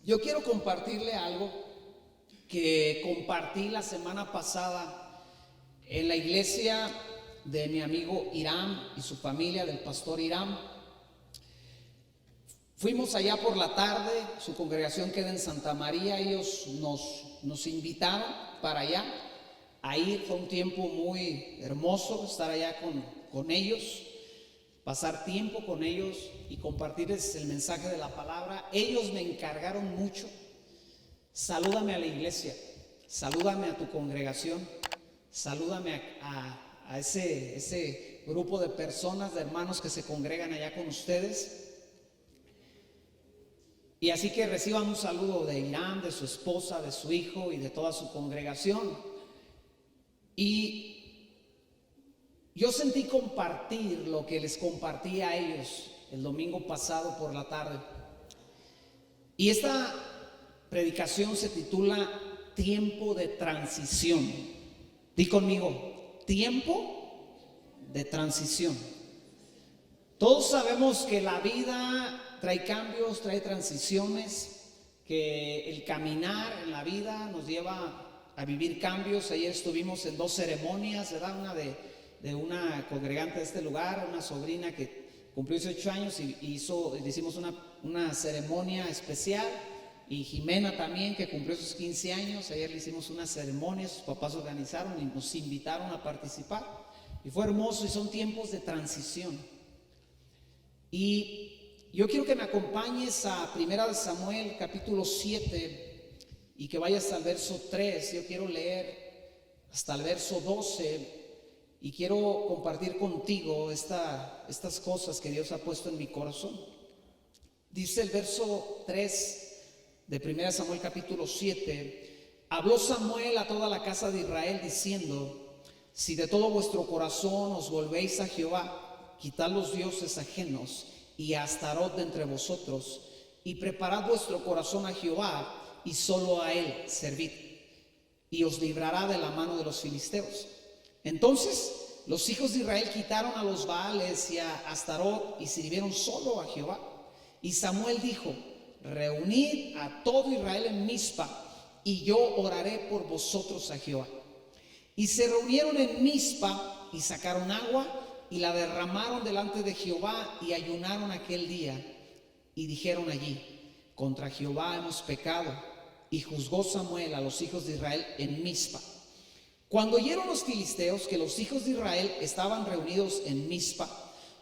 Yo quiero compartirle algo que compartí la semana pasada en la iglesia de mi amigo Irán y su familia, del pastor Irán. Fuimos allá por la tarde, su congregación queda en Santa María, ellos nos invitaron para allá. Ahí fue un tiempo muy hermoso estar allá con ellos, pasar tiempo con ellos y compartirles el mensaje de la palabra. Ellos me encargaron mucho: salúdame a la iglesia, salúdame a tu congregación, salúdame a ese grupo de personas, de hermanos que se congregan allá con ustedes. Y así que reciban un saludo de Irán, de su esposa, de su hijo y de toda su congregación. Y yo sentí compartir lo que les compartí a ellos el domingo pasado por la tarde. Y esta predicación se titula Tiempo de Transición. Di conmigo, tiempo de transición. Todos sabemos que la vida trae cambios, trae transiciones, que el caminar en la vida nos lleva a vivir cambios. Ayer estuvimos en 2 ceremonias, ¿verdad? Una de una congregante de este lugar, una sobrina que cumplió 18 años y le hicimos una ceremonia especial. Y Jimena también, que cumplió sus 15 años, ayer le hicimos una ceremonia, sus papás organizaron y nos invitaron a participar. Y fue hermoso, y son tiempos de transición. Y yo quiero que me acompañes a 1 Samuel capítulo 7 y que vayas al verso 3. Yo quiero leer hasta el verso 12 y quiero compartir contigo estas cosas que Dios ha puesto en mi corazón. Dice el verso 3 de 1 Samuel capítulo 7: habló Samuel a toda la casa de Israel diciendo: si de todo vuestro corazón os volvéis a Jehová, quitad los dioses ajenos y a Astarot de entre vosotros, y preparad vuestro corazón a Jehová, y solo a él servid, y os librará de la mano de los filisteos. Entonces los hijos de Israel quitaron a los Baales y a Astarot y sirvieron solo a Jehová. Y Samuel dijo: reunid a todo Israel en Mizpa, y yo oraré por vosotros a Jehová. Y se reunieron en Mizpa y sacaron agua y la derramaron delante de Jehová y ayunaron aquel día. Y dijeron allí: contra Jehová hemos pecado. Y juzgó Samuel a los hijos de Israel en Mizpa. Cuando oyeron los filisteos que los hijos de Israel estaban reunidos en Mizpa,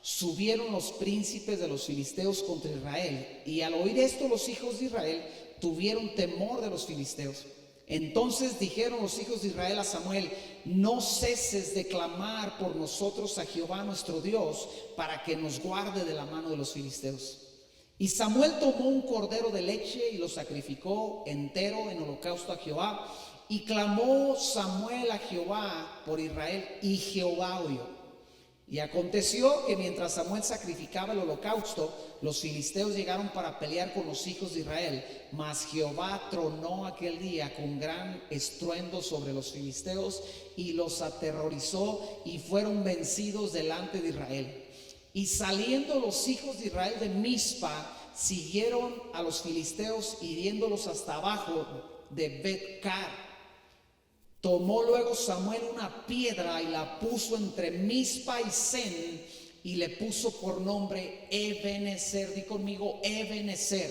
subieron los príncipes de los filisteos contra Israel. Y al oír esto, los hijos de Israel tuvieron temor de los filisteos. Entonces dijeron los hijos de Israel a Samuel: no ceses de clamar por nosotros a Jehová nuestro Dios, para que nos guarde de la mano de los filisteos. Y Samuel tomó un cordero de leche y lo sacrificó entero en holocausto a Jehová. Y clamó Samuel a Jehová por Israel, y Jehová oyó. Y aconteció que mientras Samuel sacrificaba el holocausto, los filisteos llegaron para pelear con los hijos de Israel. Mas Jehová tronó aquel día con gran estruendo sobre los filisteos y los aterrorizó, y fueron vencidos delante de Israel. Y saliendo los hijos de Israel de Mizpa, siguieron a los filisteos, hiriéndolos hasta abajo de Bet-car. Tomó luego Samuel una piedra y la puso entre Mizpa y Sen, y le puso por nombre Ebenezer. Di conmigo, Ebenezer,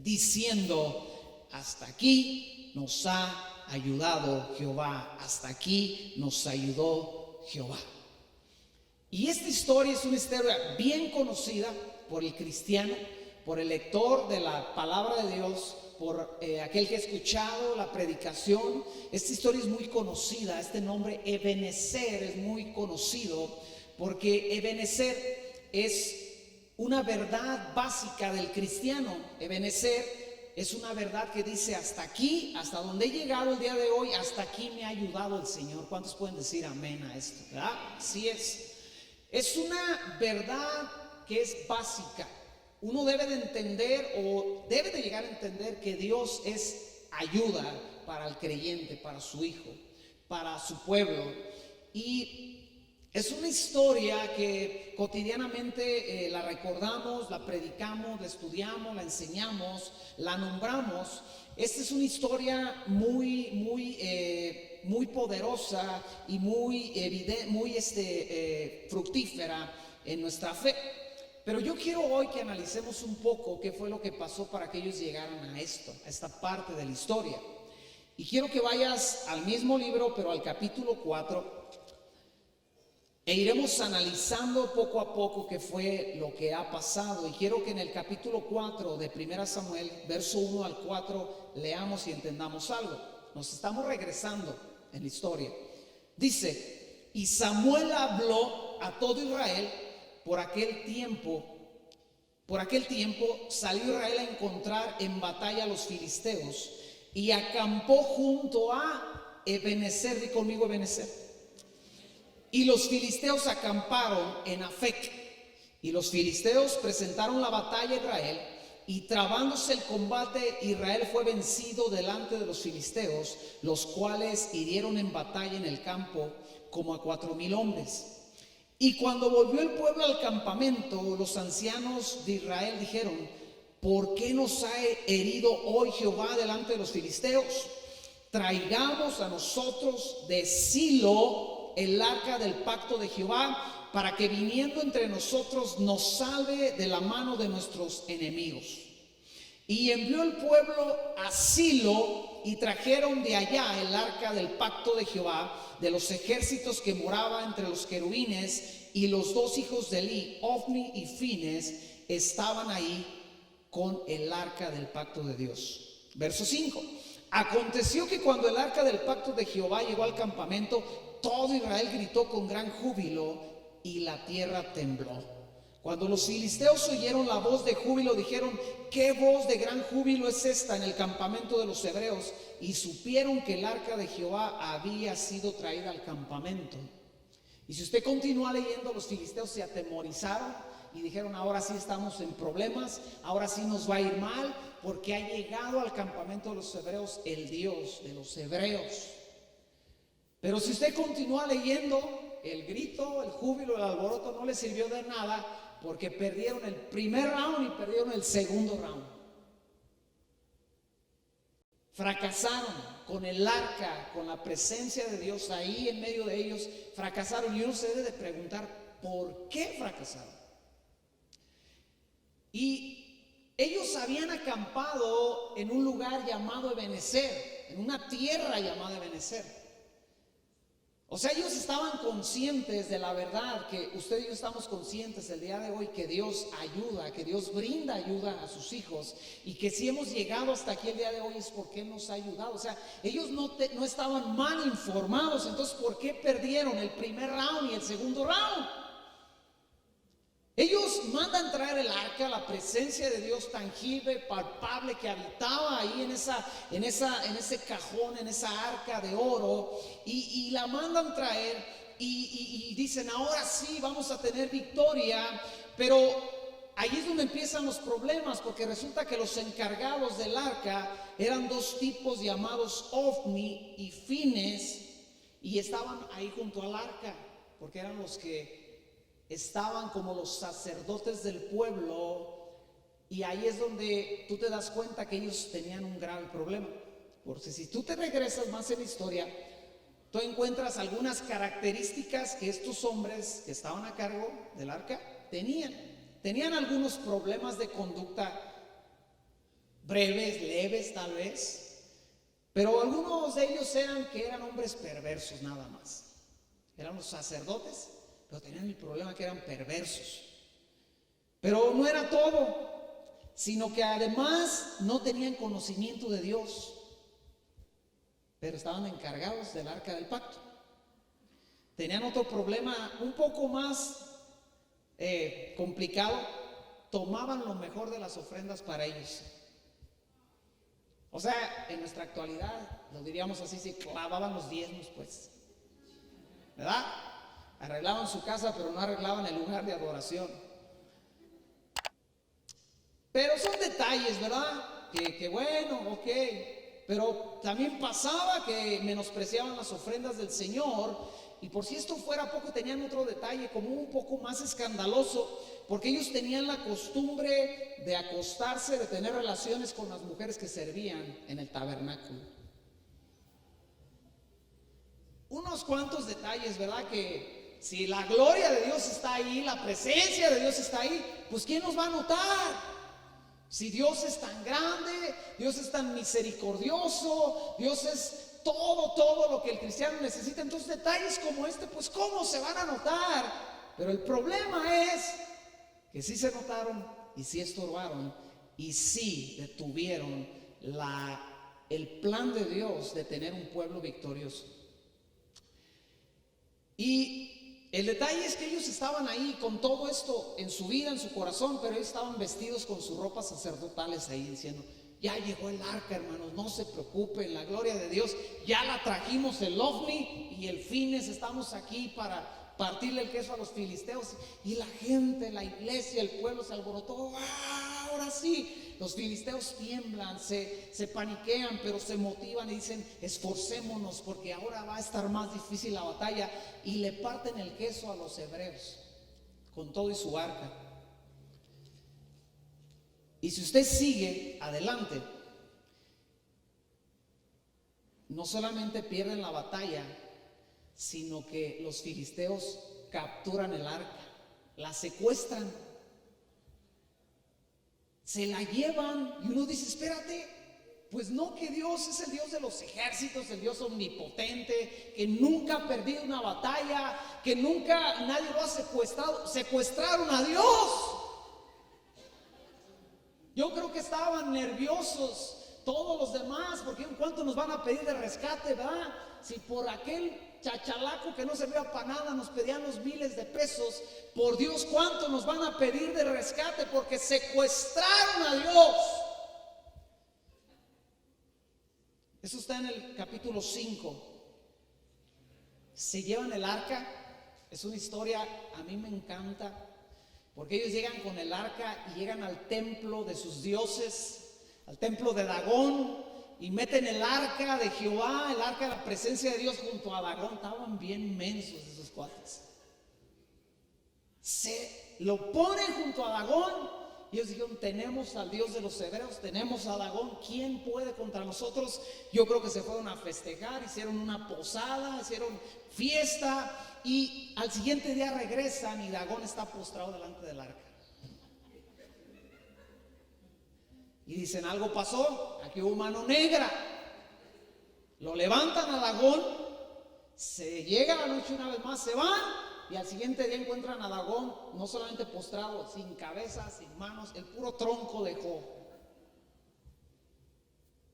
diciendo: hasta aquí nos ha ayudado Jehová, hasta aquí nos ayudó Jehová. Y esta historia es una historia bien conocida por el cristiano, por el lector de la palabra de Dios, por aquel que ha escuchado la predicación. Esta historia es muy conocida. Este nombre Ebenezer es muy conocido porque Ebenezer es una verdad básica del cristiano. Ebenezer es una verdad que dice: hasta aquí, hasta donde he llegado el día de hoy, hasta aquí me ha ayudado el Señor. ¿Cuántos pueden decir amén a esto? ¿Verdad? Así es. Es una verdad que es básica. Uno debe de entender, o debe de llegar a entender, que Dios es ayuda para el creyente, para su hijo, para su pueblo. Y Es una historia que cotidianamente la recordamos, la predicamos, la estudiamos, la enseñamos, la nombramos. Esta es una historia muy poderosa y muy evidente, fructífera en nuestra fe. Pero yo quiero hoy que analicemos un poco qué fue lo que pasó para que ellos llegaran a esto, a esta parte de la historia. Y quiero que vayas al mismo libro, pero al capítulo 4. E iremos analizando poco a poco qué fue lo que ha pasado. Y quiero que en el capítulo 4 de 1 Samuel, verso 1 al 4, leamos y entendamos algo. Nos estamos regresando en la historia. Dice: y Samuel habló a todo Israel por aquel tiempo. Por aquel tiempo salió Israel a encontrar en batalla a los filisteos y acampó junto a Ebenezer. Di conmigo Ebenezer. Y los filisteos acamparon en Afec. Y los filisteos presentaron la batalla a Israel. Y trabándose el combate, Israel fue vencido delante de los filisteos, los cuales hirieron en batalla en el campo como a 4,000 hombres. Y cuando volvió el pueblo al campamento, los ancianos de Israel dijeron: ¿por qué nos ha herido hoy Jehová delante de los filisteos? Traigamos a nosotros de Silo el arca del pacto de Jehová, para que viniendo entre nosotros nos salve de la mano de nuestros enemigos. Y envió el pueblo a Silo y trajeron de allá el arca del pacto de Jehová de los ejércitos que moraba entre los querubines, y los dos hijos de Eli, Ofni y Fines, estaban ahí con el arca del pacto de Dios. Verso 5. Aconteció que cuando el arca del pacto de Jehová llegó al campamento, todo Israel gritó con gran júbilo y la tierra tembló. Cuando los filisteos oyeron la voz de júbilo, dijeron: ¿qué voz de gran júbilo es esta en el campamento de los hebreos? Y supieron que el arca de Jehová había sido traída al campamento. Y si usted continúa leyendo, los filisteos se atemorizaron y dijeron: ahora sí estamos en problemas, ahora sí nos va a ir mal, porque ha llegado al campamento de los hebreos el Dios de los hebreos. Pero si usted continúa leyendo, el grito, el júbilo, el alboroto no le sirvió de nada, porque perdieron el primer round y perdieron el segundo round. Fracasaron con el arca, con la presencia de Dios ahí en medio de ellos. Fracasaron, y uno se debe de preguntar: ¿por qué fracasaron? Y ellos habían acampado en un lugar llamado Ebenezer, en una tierra llamada Ebenezer. O sea, ellos estaban conscientes de la verdad, que usted y yo estamos conscientes el día de hoy que Dios ayuda, que Dios brinda ayuda a sus hijos, y que si hemos llegado hasta aquí el día de hoy es porque Él nos ha ayudado. O sea, ellos no estaban mal informados. Entonces, ¿por qué perdieron el primer round y el segundo round? Ellos mandan traer el arca, la presencia de Dios tangible, palpable, que habitaba ahí en ese cajón, en esa arca de oro, y la mandan traer y dicen: ahora sí vamos a tener victoria. Pero ahí es donde empiezan los problemas, porque resulta que los encargados del arca eran dos tipos llamados Ofni y Fines, y estaban ahí junto al arca, porque eran los que estaban como los sacerdotes del pueblo. Y ahí es donde tú te das cuenta que ellos tenían un grave problema, porque si tú te regresas más en la historia, tú encuentras algunas características que estos hombres que estaban a cargo del arca tenían algunos problemas de conducta breves, leves tal vez, pero algunos de ellos eran hombres perversos nada más. Eran los sacerdotes, pero tenían el problema que eran perversos. Pero no era todo, sino que además no tenían conocimiento de Dios, pero estaban encargados del arca del pacto. Tenían otro problema un poco más complicado: tomaban lo mejor de las ofrendas para ellos. O sea, en nuestra actualidad lo diríamos así: se clavaban los diezmos, pues, ¿verdad? Arreglaban su casa, pero no arreglaban el lugar de adoración. Pero son detalles, ¿verdad? Que bueno, ok. pero también pasaba que menospreciaban las ofrendas del Señor. Y por si esto fuera poco, tenían otro detalle como un poco más escandaloso, porque ellos tenían la costumbre de acostarse, de tener relaciones con las mujeres que servían en el tabernáculo. Unos cuantos detalles, ¿verdad? Que si la gloria de Dios está ahí, la presencia de Dios está ahí, pues ¿quién nos va a notar? Si Dios es tan grande, Dios es tan misericordioso, Dios es todo lo que el cristiano necesita, entonces detalles como este, pues ¿cómo se van a notar? Pero el problema es que sí se notaron y sí estorbaron y sí detuvieron el plan de Dios de tener un pueblo victorioso. Y el detalle es que ellos estaban ahí con todo esto en su vida, en su corazón, pero ellos estaban vestidos con sus ropas sacerdotales ahí diciendo: ya llegó el arca, hermanos, no se preocupen, la gloria de Dios, ya la trajimos el ovni y el Fines, estamos aquí para partirle el queso a los filisteos. Y la gente, la iglesia, el pueblo se alborotó. ¡Ah, ahora sí! Los filisteos tiemblan, se paniquean, pero se motivan y dicen: esforcémonos porque ahora va a estar más difícil la batalla. Y le parten el queso a los hebreos con todo y su arca. Y si usted sigue adelante, no solamente pierden la batalla, sino que los filisteos capturan el arca, la secuestran, se la llevan. Y uno dice: espérate, pues no, que Dios es el Dios de los ejércitos, el Dios omnipotente, que nunca ha perdido una batalla, que nunca nadie lo ha secuestrado. Secuestraron a Dios. Yo creo que estaban nerviosos todos los demás, porque ¿cuánto nos van a pedir de rescate, verdad? Si por aquel chachalaco que no servía para nada nos pedían los miles de pesos, por Dios, ¿cuánto nos van a pedir de rescate? Porque secuestraron a Dios. Eso está en el capítulo 5. Se llevan el arca. Es una historia, a mí me encanta, porque ellos llegan con el arca y llegan al templo de sus dioses, al templo de Dagón, y meten el arca de Jehová, el arca de la presencia de Dios, junto a Dagón. Estaban bien mensos esos cuates. Se lo ponen junto a Dagón y ellos dijeron: tenemos al Dios de los hebreos, tenemos a Dagón, ¿quién puede contra nosotros? Yo creo que se fueron a festejar, hicieron una posada, hicieron fiesta. Y al siguiente día regresan y Dagón está postrado delante del arca. Y dicen: algo pasó, aquí hubo mano negra. Lo levantan a Dagón, se llega la noche una vez más, se van, y al siguiente día encuentran a Dagón no solamente postrado, sin cabeza, sin manos, el puro tronco dejó.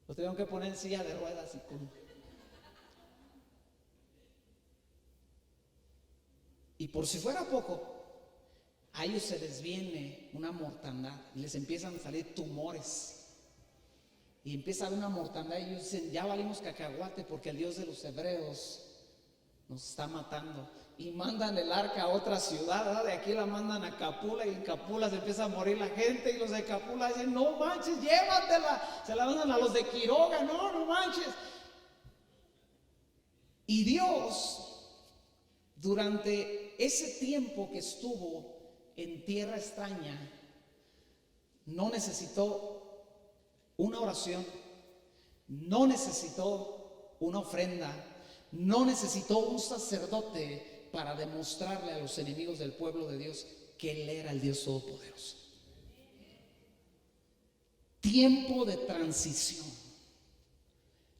Lo tuvieron que poner en silla de ruedas y con... Y por si fuera poco, a ellos se les viene una mortandad y les empiezan a salir tumores. Y empieza a haber una mortandad y ellos dicen: ya valimos cacahuate porque el Dios de los hebreos nos está matando. Y mandan el arca a otra ciudad, ¿verdad? De aquí la mandan a Capula, y en Capula se empieza a morir la gente. Y los de Capula dicen: no manches, llévatela. Se la mandan a los de Quiroga: no manches. Y Dios, durante ese tiempo que estuvo en tierra extraña, no necesitó una oración, no necesitó una ofrenda, no necesitó un sacerdote para demostrarle a los enemigos del pueblo de Dios que Él era el Dios Todopoderoso. Tiempo de transición.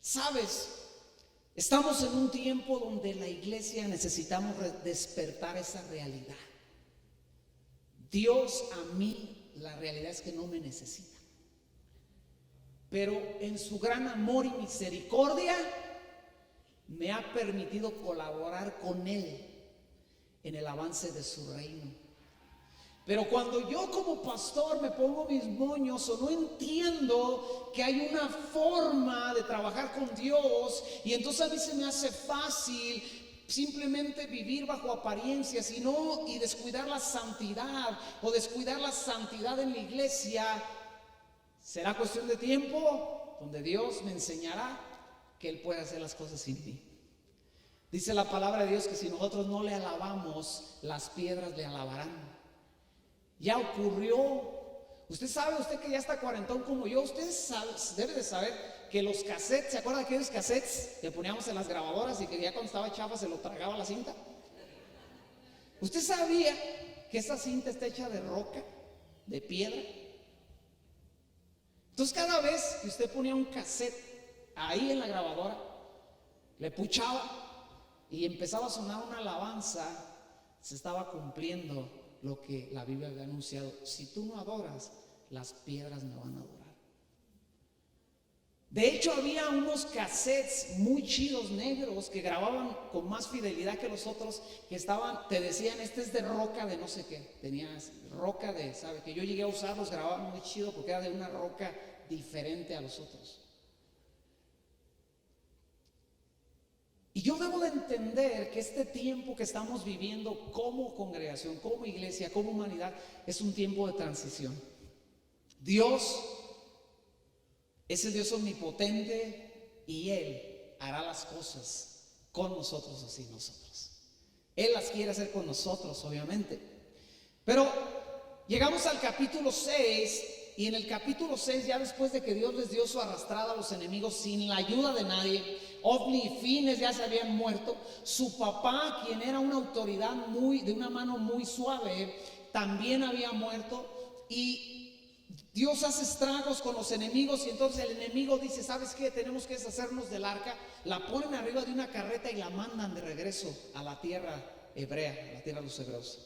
¿Sabes? Estamos en un tiempo donde la iglesia necesitamos despertar esa realidad. Dios, a mí, la realidad es que no me necesita, pero en su gran amor y misericordia me ha permitido colaborar con Él en el avance de su reino. Pero cuando yo como pastor me pongo mis moños o no entiendo que hay una forma de trabajar con Dios, y entonces a mí se me hace fácil simplemente vivir bajo apariencias y descuidar la santidad o descuidar la santidad en la iglesia, ¿será cuestión de tiempo? donde Dios me enseñará que Él puede hacer las cosas sin mí. Dice la palabra de Dios que si nosotros no le alabamos, las piedras le alabarán. Ya ocurrió. Usted sabe, usted que ya está cuarentón como yo, usted debe de saber que los cassettes, ¿se acuerdan de aquellos cassettes que poníamos en las grabadoras y que ya cuando estaba chafa se lo tragaba la cinta? ¿Usted sabía que esa cinta está hecha de roca, de piedra? Entonces cada vez que usted ponía un cassette ahí en la grabadora, le puchaba y empezaba a sonar una alabanza, se estaba cumpliendo lo que la Biblia había anunciado: si tú no adoras, las piedras me van a adorar. De hecho, había unos cassettes muy chidos negros que grababan con más fidelidad que los otros, que estaban, te decían, este es de roca de no sé qué, tenías roca de, sabe, que yo llegué a usarlos, grababan muy chido porque era de una roca diferente a los otros. Y yo debo de entender que este tiempo que estamos viviendo como congregación, como iglesia, como humanidad, es un tiempo de transición. Dios es el Dios omnipotente y Él hará las cosas con nosotros o sin nosotros. Él las quiere hacer con nosotros, obviamente. Pero llegamos al capítulo 6 y en el capítulo 6, ya después de que Dios les dio su arrastrada a los enemigos sin la ayuda de nadie, Ofni y Fines ya se habían muerto, su papá, quien era una autoridad de una mano muy suave, también había muerto, y Dios hace estragos con los enemigos. Y entonces el enemigo dice: ¿sabes qué? Tenemos que deshacernos del arca. La ponen arriba de una carreta y la mandan de regreso a la tierra hebrea, a la tierra de los hebreos.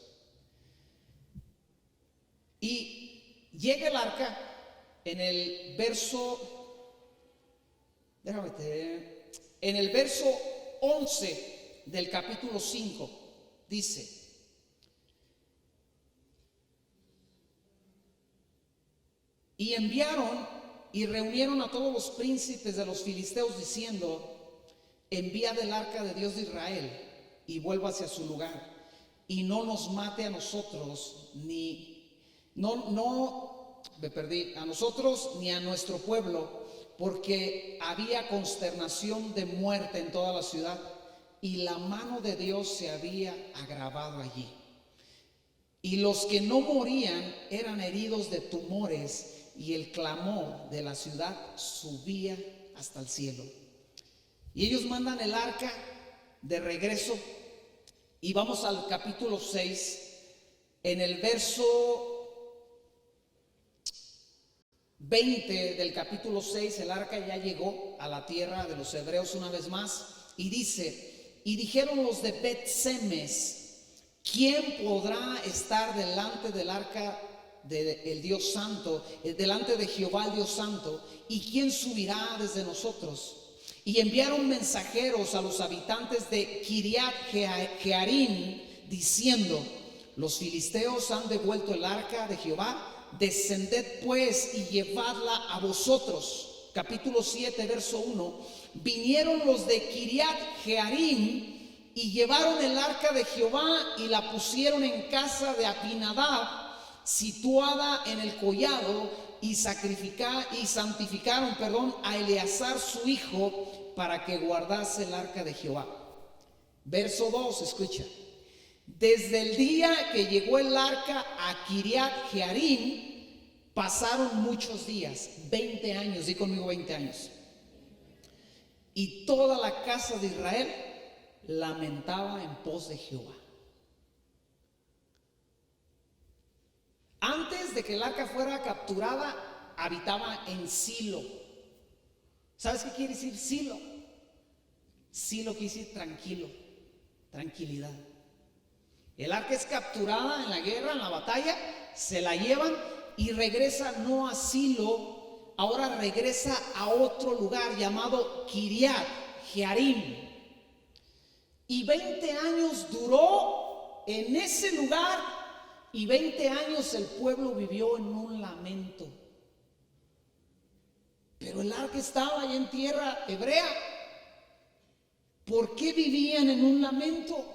Y llega el arca en el verso, en el verso 11 del capítulo 5, dice: y enviaron y reunieron a todos los príncipes de los filisteos diciendo: enviad el arca de Dios de Israel y vuelva hacia su lugar, y no nos mate a nosotros a nosotros ni a nuestro pueblo, porque había consternación de muerte en toda la ciudad y la mano de Dios se había agravado allí. Y los que no morían eran heridos de tumores, y el clamor de la ciudad subía hasta el cielo. Y ellos mandan el arca de regreso, y vamos al capítulo 6, en el verso 20 del capítulo 6, el arca ya llegó a la tierra de los hebreos una vez más, y dice: y dijeron los de Bet-Semes: ¿quién podrá estar delante del arca del Dios Santo, delante de Jehová el Dios Santo? ¿Y quién subirá desde nosotros? Y enviaron mensajeros a los habitantes de Kiriat Jearim diciendo: los filisteos han devuelto el arca de Jehová, descended pues y llevadla a vosotros. Capítulo 7, verso 1. Vinieron los de Kiriat Jearim y llevaron el arca de Jehová y la pusieron en casa de Abinadab, situada en el collado, y santificaron a Eleazar su hijo para que guardase el arca de Jehová. Verso 2, escucha: desde el día que llegó el arca a Kiriat Jearim pasaron muchos días, 20 años, di conmigo 20 años, y toda la casa de Israel lamentaba en pos de Jehová. Antes de que el arca fuera capturada, habitaba en Silo. ¿Sabes qué quiere decir Silo? Silo quiere decir tranquilo, tranquilidad. El arca es capturada en la guerra, en la batalla, se la llevan y regresa no a Silo, ahora regresa a otro lugar llamado Kiriat Jearim. Y 20 años duró en ese lugar. Y 20 años el pueblo vivió en un lamento. Pero el arca estaba allá en tierra hebrea. ¿Por qué vivían en un lamento?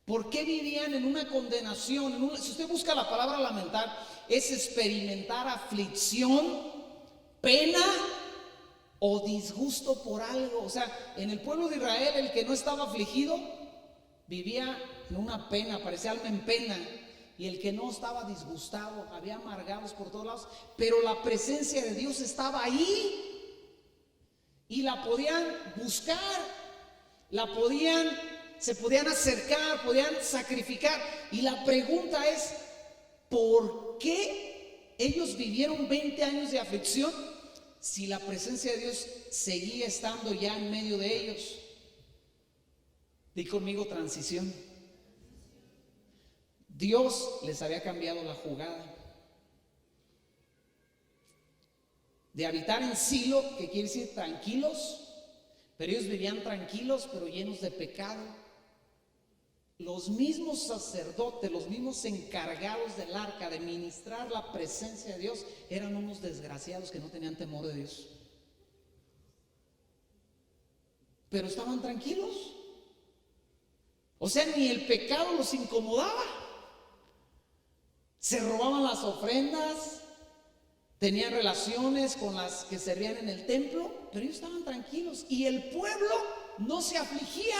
¿Por qué vivían en una condenación? Si usted busca la palabra lamentar, es experimentar aflicción, pena o disgusto por algo. O sea, en el pueblo de Israel el que no estaba afligido vivía en una pena, parecía alma en pena. Y el que no estaba disgustado, había amargados por todos lados. Pero la presencia de Dios estaba ahí. Y la podían buscar, se podían acercar, podían sacrificar. Y la pregunta es, ¿por qué ellos vivieron 20 años de aflicción si la presencia de Dios seguía estando ya en medio de ellos? Di conmigo: transición. Dios les había cambiado la jugada. De habitar en Silo, que quiere decir tranquilos, pero ellos vivían tranquilos, pero llenos de pecado. Los mismos sacerdotes, los mismos encargados del arca de ministrar la presencia de Dios, eran unos desgraciados que no tenían temor de Dios. Pero estaban tranquilos. O sea, ni el pecado los incomodaba. Se robaban las ofrendas, tenían relaciones con las que servían en el templo, pero ellos estaban tranquilos y el pueblo no se afligía.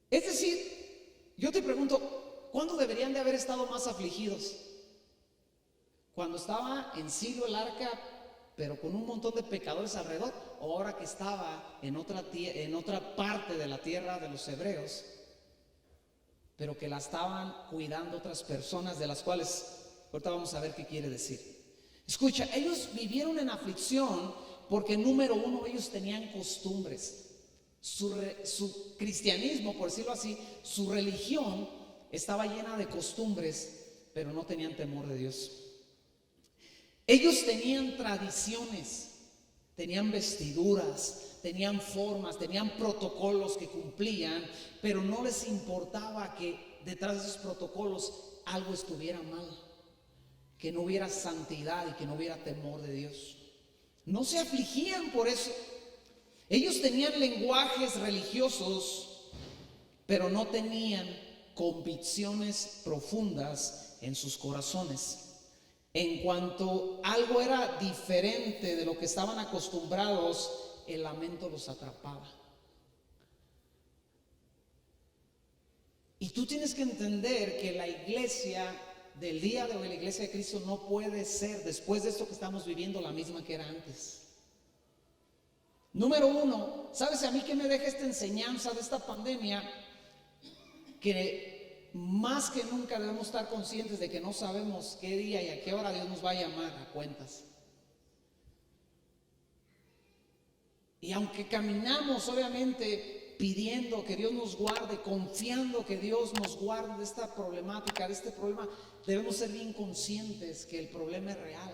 Es decir, yo te pregunto, ¿cuándo deberían de haber estado más afligidos? ¿Cuando estaba en Silo el arca, pero con un montón de pecadores alrededor? ¿O ahora que estaba en otra parte de la tierra de los hebreos, pero que la estaban cuidando otras personas, de las cuales ahorita vamos a ver qué quiere decir? Escucha, ellos vivieron en aflicción porque, número uno, ellos tenían costumbres. Su cristianismo, por decirlo así, su religión estaba llena de costumbres, pero no tenían temor de Dios. Ellos tenían tradiciones, tenían vestiduras, tenían formas, tenían protocolos que cumplían, pero no les importaba que detrás de esos protocolos algo estuviera mal, que no hubiera santidad y que no hubiera temor de Dios. No se afligían por eso. Ellos tenían lenguajes religiosos, pero no tenían convicciones profundas en sus corazones. En cuanto algo era diferente de lo que estaban acostumbrados, el lamento los atrapaba. Y tú tienes que entender que la iglesia del día de hoy, la iglesia de Cristo, no puede ser, después de esto que estamos viviendo, la misma que era antes. Número uno, ¿sabes a mí qué me deja esta enseñanza de esta pandemia? Que más que nunca debemos estar conscientes de que no sabemos qué día y a qué hora Dios nos va a llamar a cuentas. Y aunque caminamos obviamente pidiendo que Dios nos guarde, confiando que Dios nos guarde de esta problemática, de este problema, debemos ser bien conscientes que el problema es real.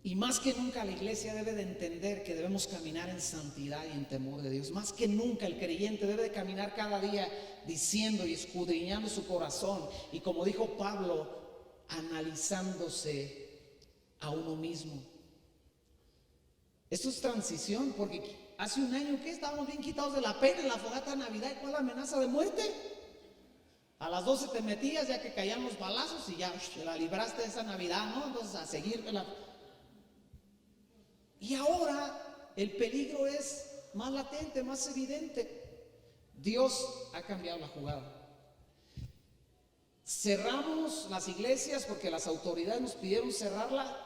Y más que nunca la iglesia debe de entender que debemos caminar en santidad y en temor de Dios. Más que nunca el creyente debe de caminar cada día diciendo y escudriñando su corazón. Y como dijo Pablo, analizándose a uno mismo. Esto es transición, porque hace un año que estábamos bien quitados de la pena en la fogata de Navidad. ¿Y cuál la amenaza de muerte? A las 12 te metías ya que caían los balazos y ya te la libraste de esa Navidad, ¿no? Entonces a seguir Y ahora el peligro es más latente, más evidente. Dios ha cambiado la jugada. Cerramos las iglesias porque las autoridades nos pidieron cerrarla.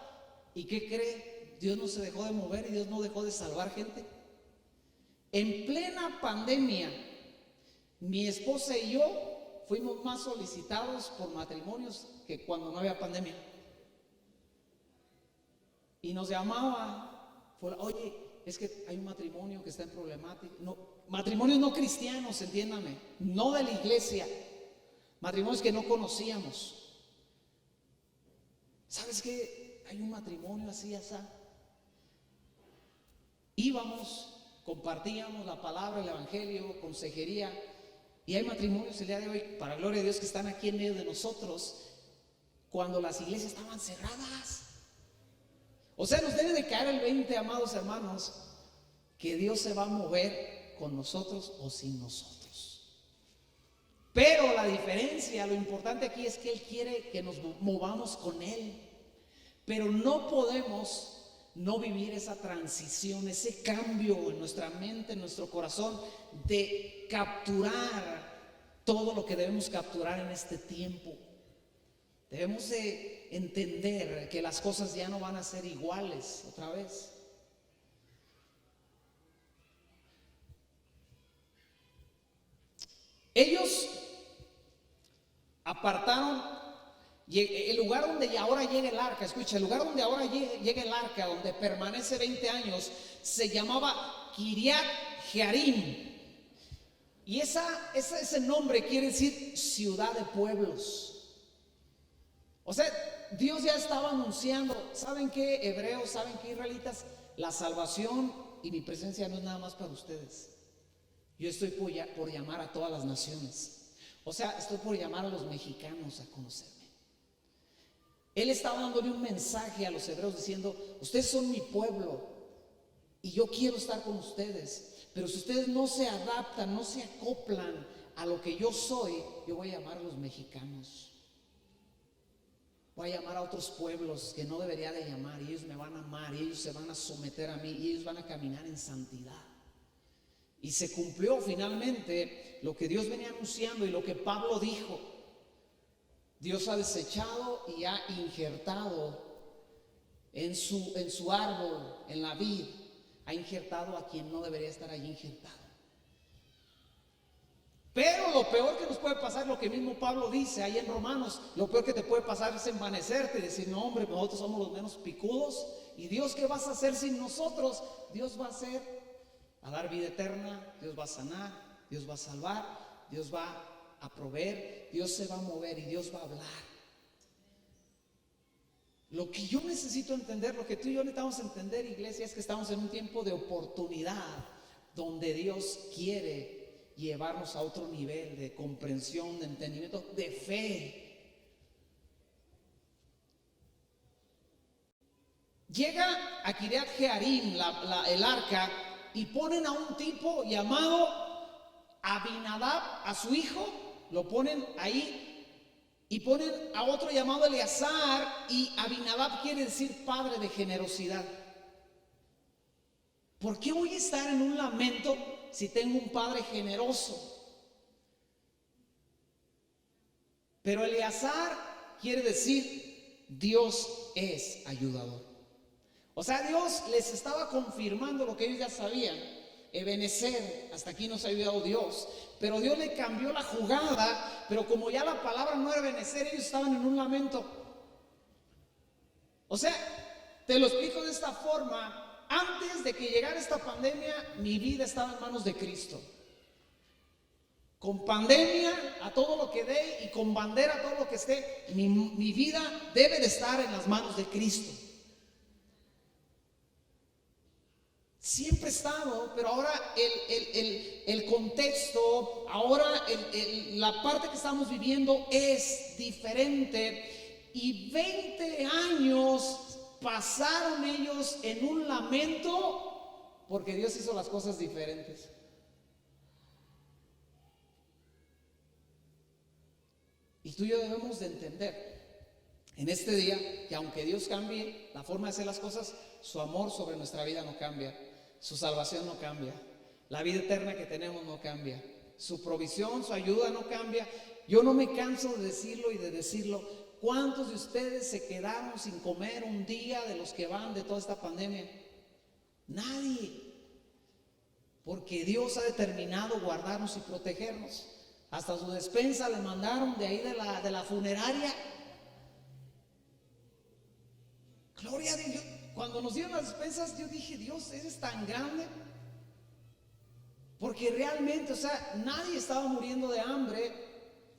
¿Y qué cree? Dios no se dejó de mover y Dios no dejó de salvar gente. En plena pandemia, mi esposa y yo fuimos más solicitados por matrimonios que cuando no había pandemia. Y nos llamaba, oye, es que hay un matrimonio que está en problemática. No, matrimonios no cristianos, entiéndame, no de la iglesia, matrimonios que no conocíamos. ¿Sabes qué? Hay un matrimonio así, así. Íbamos, compartíamos la palabra, el evangelio, consejería. Y hay matrimonios el día de hoy, para gloria de Dios, que están aquí en medio de nosotros, cuando las iglesias estaban cerradas. O sea, nos debe de caer el 20, amados hermanos, que Dios se va a mover con nosotros o sin nosotros. Pero la diferencia, lo importante aquí es que Él quiere que nos movamos con Él. Pero no podemos no vivir esa transición, ese cambio en nuestra mente, en nuestro corazón, de capturar todo lo que debemos capturar en este tiempo. Debemos de entender que las cosas ya no van a ser iguales otra vez. Ellos apartaron el lugar donde ahora llega el arca. Escucha, el lugar donde ahora llega el arca, donde permanece 20 años, se llamaba Kiriat Jearim. Y ese nombre quiere decir ciudad de pueblos. O sea, Dios ya estaba anunciando, ¿saben qué, hebreos? ¿Saben qué, israelitas? La salvación y mi presencia no es nada más para ustedes. Yo estoy por llamar a todas las naciones. O sea, estoy por llamar a los mexicanos a conocerme. Él estaba dándole un mensaje a los hebreos diciendo: ustedes son mi pueblo y yo quiero estar con ustedes, pero si ustedes no se adaptan, no se acoplan a lo que yo soy, yo voy a llamar a los mexicanos. Voy a llamar a otros pueblos que no debería de llamar, y ellos me van a amar, y ellos se van a someter a mí, y ellos van a caminar en santidad. Y se cumplió finalmente lo que Dios venía anunciando y lo que Pablo dijo. Dios ha desechado y ha injertado en su árbol, en la vid, ha injertado a quien no debería estar allí injertado. Pero lo peor que nos puede pasar, lo que mismo Pablo dice ahí en Romanos, lo peor que te puede pasar es envanecerte y decir: no, hombre, nosotros somos los menos picudos, y Dios, ¿qué vas a hacer sin nosotros? Dios va a hacer, a dar vida eterna, Dios va a sanar, Dios va a salvar, Dios va a proveer, Dios se va a mover y Dios va a hablar. Lo que yo necesito entender, lo que tú y yo necesitamos entender, iglesia, es que estamos en un tiempo de oportunidad donde Dios quiere llevarnos a otro nivel de comprensión, de entendimiento, de fe. Llega a Kiriat Jearim el arca, y ponen a un tipo llamado Abinadab, a su hijo, lo ponen ahí, y ponen a otro llamado Eleazar, y Abinadab quiere decir padre de generosidad. ¿Por qué voy a estar en un lamento si tengo un padre generoso? Pero Eleazar quiere decir Dios es ayudador. O sea, Dios les estaba confirmando lo que ellos ya sabían. Ebenecer, hasta aquí nos ha ayudado Dios, pero Dios le cambió la jugada. Pero como ya la palabra no era ebenecer, ellos estaban en un lamento. O sea, te lo explico de esta forma. Antes de que llegara esta pandemia, mi vida estaba en manos de Cristo. Con pandemia, a todo lo que dé, y con bandera, a todo lo que esté, mi vida debe de estar en las manos de Cristo. Siempre he estado, pero ahora el contexto, ahora la parte que estamos viviendo es diferente. Y 20 años pasaron ellos en un lamento porque Dios hizo las cosas diferentes. Y tú y yo debemos de entender en este día que aunque Dios cambie la forma de hacer las cosas, su amor sobre nuestra vida no cambia, su salvación no cambia, la vida eterna que tenemos no cambia, su provisión, su ayuda no cambia. Yo no me canso de decirlo y de decirlo. ¿Cuántos de ustedes se quedaron sin comer un día de los que van de toda esta pandemia? Nadie. Porque Dios ha determinado guardarnos y protegernos. Hasta su despensa le mandaron de ahí de la funeraria. Gloria a Dios. Cuando nos dieron las despensas, yo dije: Dios, eres tan grande. Porque realmente, o sea, nadie estaba muriendo de hambre.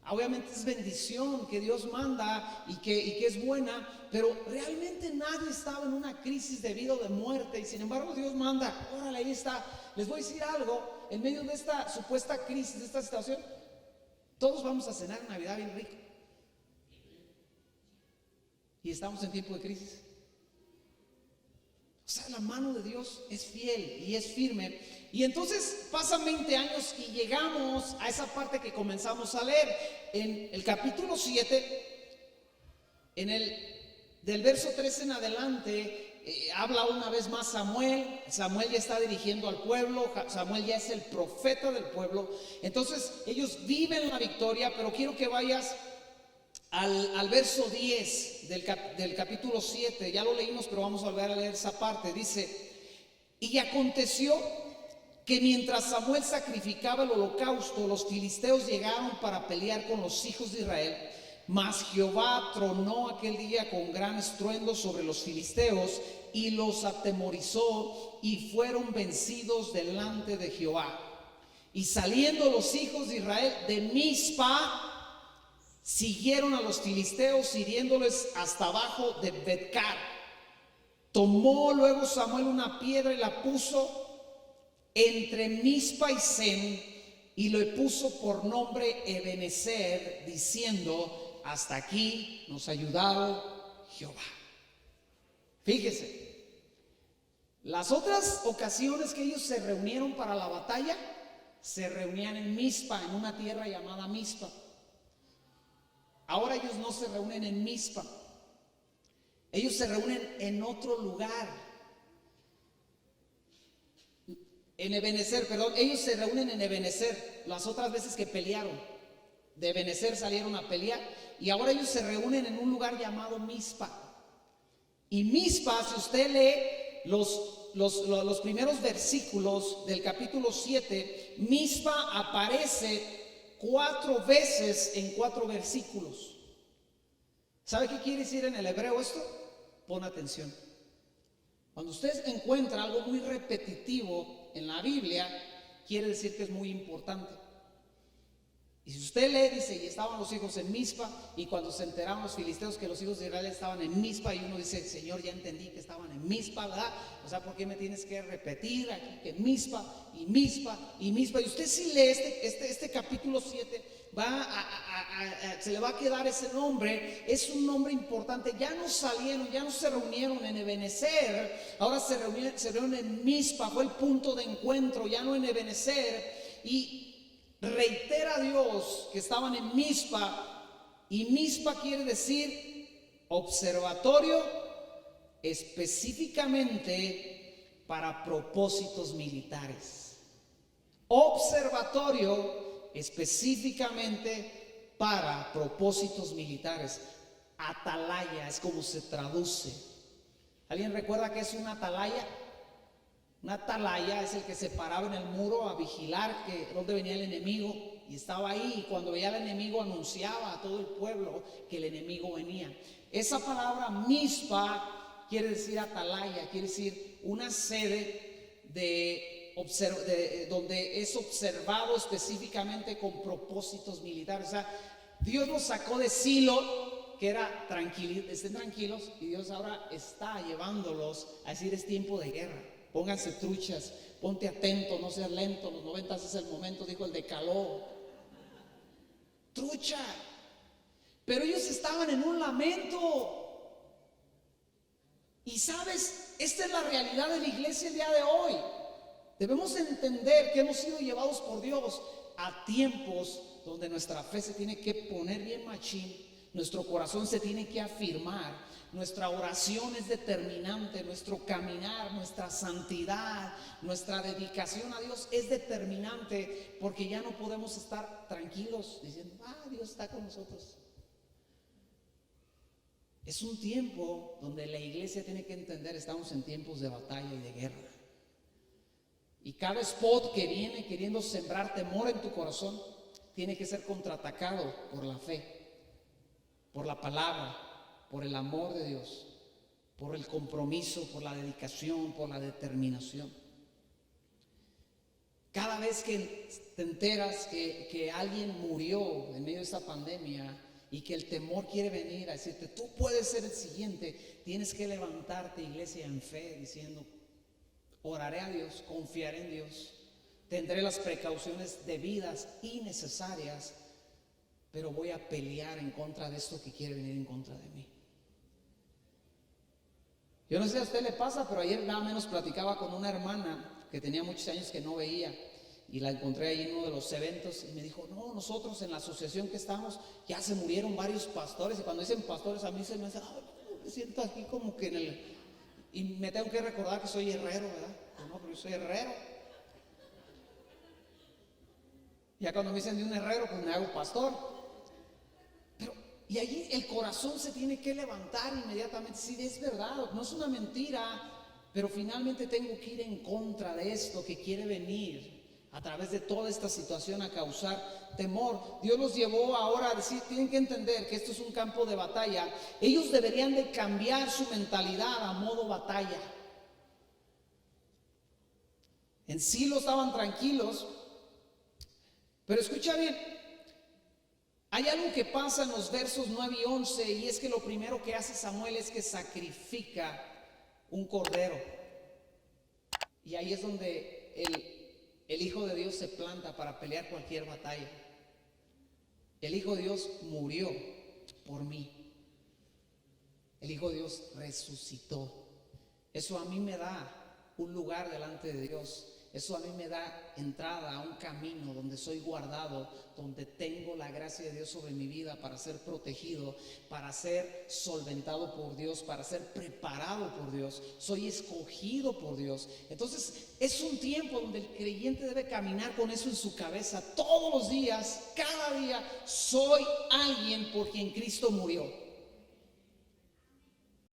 Obviamente es bendición que Dios manda y que es buena, pero realmente nadie estaba en una crisis de vida o de muerte. Y sin embargo Dios manda, órale, ahí está. Les voy a decir algo, en medio de esta supuesta crisis, de esta situación, todos vamos a cenar en Navidad bien rico. Y estamos en tiempo de crisis. O sea, la mano de Dios es fiel y es firme. Y entonces pasan 20 años y llegamos a esa parte que comenzamos a leer. En el capítulo 7, del verso 13 en adelante, habla una vez más Samuel. Samuel ya está dirigiendo al pueblo, Samuel ya es el profeta del pueblo. Entonces ellos viven la victoria, pero quiero que vayas al verso 10 del capítulo 7. Ya lo leímos, pero vamos a volver a leer esa parte. Dice: y aconteció que mientras Samuel sacrificaba el holocausto, los filisteos llegaron para pelear con los hijos de Israel. Mas Jehová tronó aquel día con gran estruendo sobre los filisteos y los atemorizó, y fueron vencidos delante de Jehová. Y saliendo los hijos de Israel de Mizpa, siguieron a los filisteos, hiriéndoles hasta abajo de Betcar. Tomó luego Samuel una piedra y la puso entre Mizpa y Sen, y le puso por nombre Ebenezer, diciendo: hasta aquí nos ha ayudado Jehová. Fíjese, las otras ocasiones que ellos se reunieron para la batalla, se reunían en Mizpa, en una tierra llamada Mizpa. Ahora ellos no se reúnen en Mizpa, ellos se reúnen en otro lugar. En Ebenezer, perdón, ellos se reúnen en Ebenezer. Las otras veces que pelearon, de Ebenezer salieron a pelear, y ahora ellos se reúnen en un lugar llamado Mizpa. Y Mizpa, si usted lee los primeros versículos del capítulo 7, Mizpa aparece 4 veces en 4 versículos. ¿Sabe qué quiere decir en el hebreo esto? Pon atención. Cuando usted encuentra algo muy repetitivo en la Biblia, quiere decir que es muy importante. Y si usted lee, dice: y estaban los hijos en Mizpa, y cuando se enteraron los filisteos que los hijos de Israel estaban en Mizpa, y uno dice: Señor, ya entendí que estaban en Mizpa, ¿verdad? O sea, ¿por qué me tienes que repetir aquí que Mizpa y Mizpa y Mizpa? Y usted, si lee este capítulo 7, se le va a quedar ese nombre. Es un nombre importante. Ya no salieron, ya no se reunieron en Ebenezer, ahora se reunieron en Mizpa. Fue el punto de encuentro, ya no en Ebenezer. Y reitera a Dios que estaban en Mizpa, y Mizpa quiere decir observatorio, específicamente para propósitos militares. Observatorio específicamente para propósitos militares. Atalaya es como se traduce. ¿Alguien recuerda qué es una atalaya? Una atalaya es el que se paraba en el muro a vigilar que dónde venía el enemigo, y estaba ahí, y cuando veía al enemigo anunciaba a todo el pueblo que el enemigo venía. Esa palabra Mizpa quiere decir atalaya, quiere decir una sede donde es observado específicamente con propósitos militares. O sea, Dios los sacó de Silo, que era estén tranquilos, y Dios ahora está llevándolos a decir: es tiempo de guerra. Pónganse truchas, ponte atento, no seas lento, los 90 es el momento, dijo el Decálogo. Trucha. Pero ellos estaban en un lamento. Y sabes, esta es la realidad de la iglesia el día de hoy. Debemos entender que hemos sido llevados por Dios a tiempos donde nuestra fe se tiene que poner bien machín, nuestro corazón se tiene que afirmar. Nuestra oración es determinante, nuestro caminar, nuestra santidad, nuestra dedicación a Dios es determinante, porque ya no podemos estar tranquilos diciendo: Dios está con nosotros. Es un tiempo donde la iglesia tiene que entender: estamos en tiempos de batalla y de guerra. Y cada spot que viene queriendo sembrar temor en tu corazón tiene que ser contraatacado por la fe, por la palabra, por el amor de Dios, por el compromiso, por la dedicación, por la determinación. Cada vez que te enteras que alguien murió en medio de esta pandemia y que el temor quiere venir a decirte: tú puedes ser el siguiente, tienes que levantarte, iglesia, en fe, diciendo: oraré a Dios, confiaré en Dios, tendré las precauciones debidas y necesarias, pero voy a pelear en contra de esto que quiere venir en contra de mí. Yo no sé si a usted le pasa, pero ayer nada menos platicaba con una hermana que tenía muchos años que no veía, y la encontré ahí en uno de los eventos, y me dijo: no, nosotros en la asociación que estamos ya se murieron varios pastores. Y cuando dicen pastores, a mí se me hace: me siento aquí como que en el... Y me tengo que recordar que soy herrero, ¿verdad? Pues no, pero yo soy herrero. Ya cuando me dicen de un herrero, pues me hago pastor. Pero, y allí el corazón se tiene que levantar inmediatamente. Sí, es verdad, no es una mentira, pero finalmente tengo que ir en contra de esto que quiere venir a través de toda esta situación a causar temor. Dios los llevó ahora a decir, tienen que entender que esto es un campo de batalla. Ellos deberían de cambiar su mentalidad a modo batalla. En Silo estaban tranquilos, pero escucha bien, hay algo que pasa en los versos 9 y 11, y es que lo primero que hace Samuel es que sacrifica un cordero. Y ahí es donde el Hijo de Dios se planta para pelear cualquier batalla. El Hijo de Dios murió por mí. El Hijo de Dios resucitó. Eso a mí me da un lugar delante de Dios. Eso a mí me da entrada a un camino donde soy guardado, donde tengo la gracia de Dios sobre mi vida para ser protegido, para ser solventado por Dios, para ser preparado por Dios. Soy escogido por Dios. Entonces es un tiempo donde el creyente debe caminar con eso en su cabeza todos los días, cada día. Soy alguien por quien Cristo murió.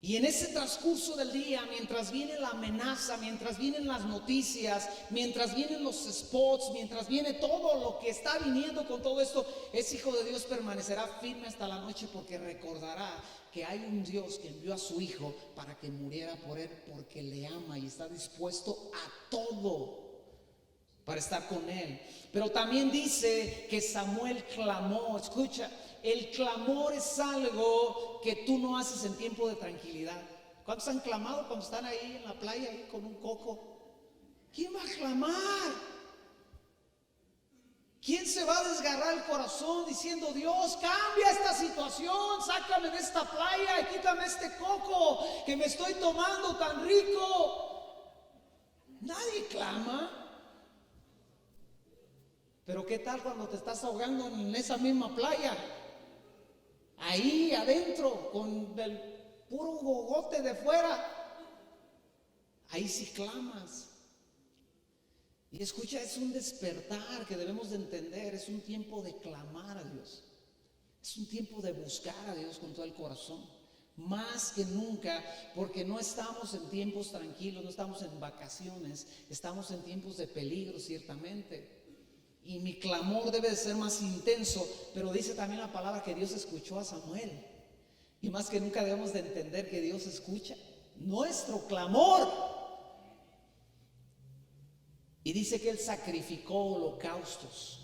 Y en ese transcurso del día, mientras viene la amenaza, mientras vienen las noticias, mientras vienen los spots, mientras viene todo lo que está viniendo con todo esto, ese Hijo de Dios permanecerá firme hasta la noche, porque recordará que hay un Dios que envió a su Hijo para que muriera por él, porque le ama y está dispuesto a todo para estar con él. Pero también dice que Samuel clamó. Escucha, el clamor es algo que tú no haces en tiempo de tranquilidad. ¿Cuántos han clamado cuando están ahí en la playa ahí con un coco? ¿Quién va a clamar? ¿Quién se va a desgarrar el corazón diciendo, Dios, cambia esta situación, sácame de esta playa y quítame este coco que me estoy tomando tan rico? Nadie clama. Pero ¿qué tal cuando te estás ahogando en esa misma playa? Ahí adentro, con el puro gogote de fuera. Ahí sí clamas. Y escucha, es un despertar que debemos de entender. Es un tiempo de clamar a Dios. Es un tiempo de buscar a Dios con todo el corazón. Más que nunca, porque no estamos en tiempos tranquilos, no estamos en vacaciones. Estamos en tiempos de peligro, ciertamente. Y mi clamor debe de ser más intenso. Pero dice también la palabra que Dios escuchó a Samuel. Y más que nunca debemos de entender que Dios escucha nuestro clamor. Y dice que Él sacrificó holocaustos.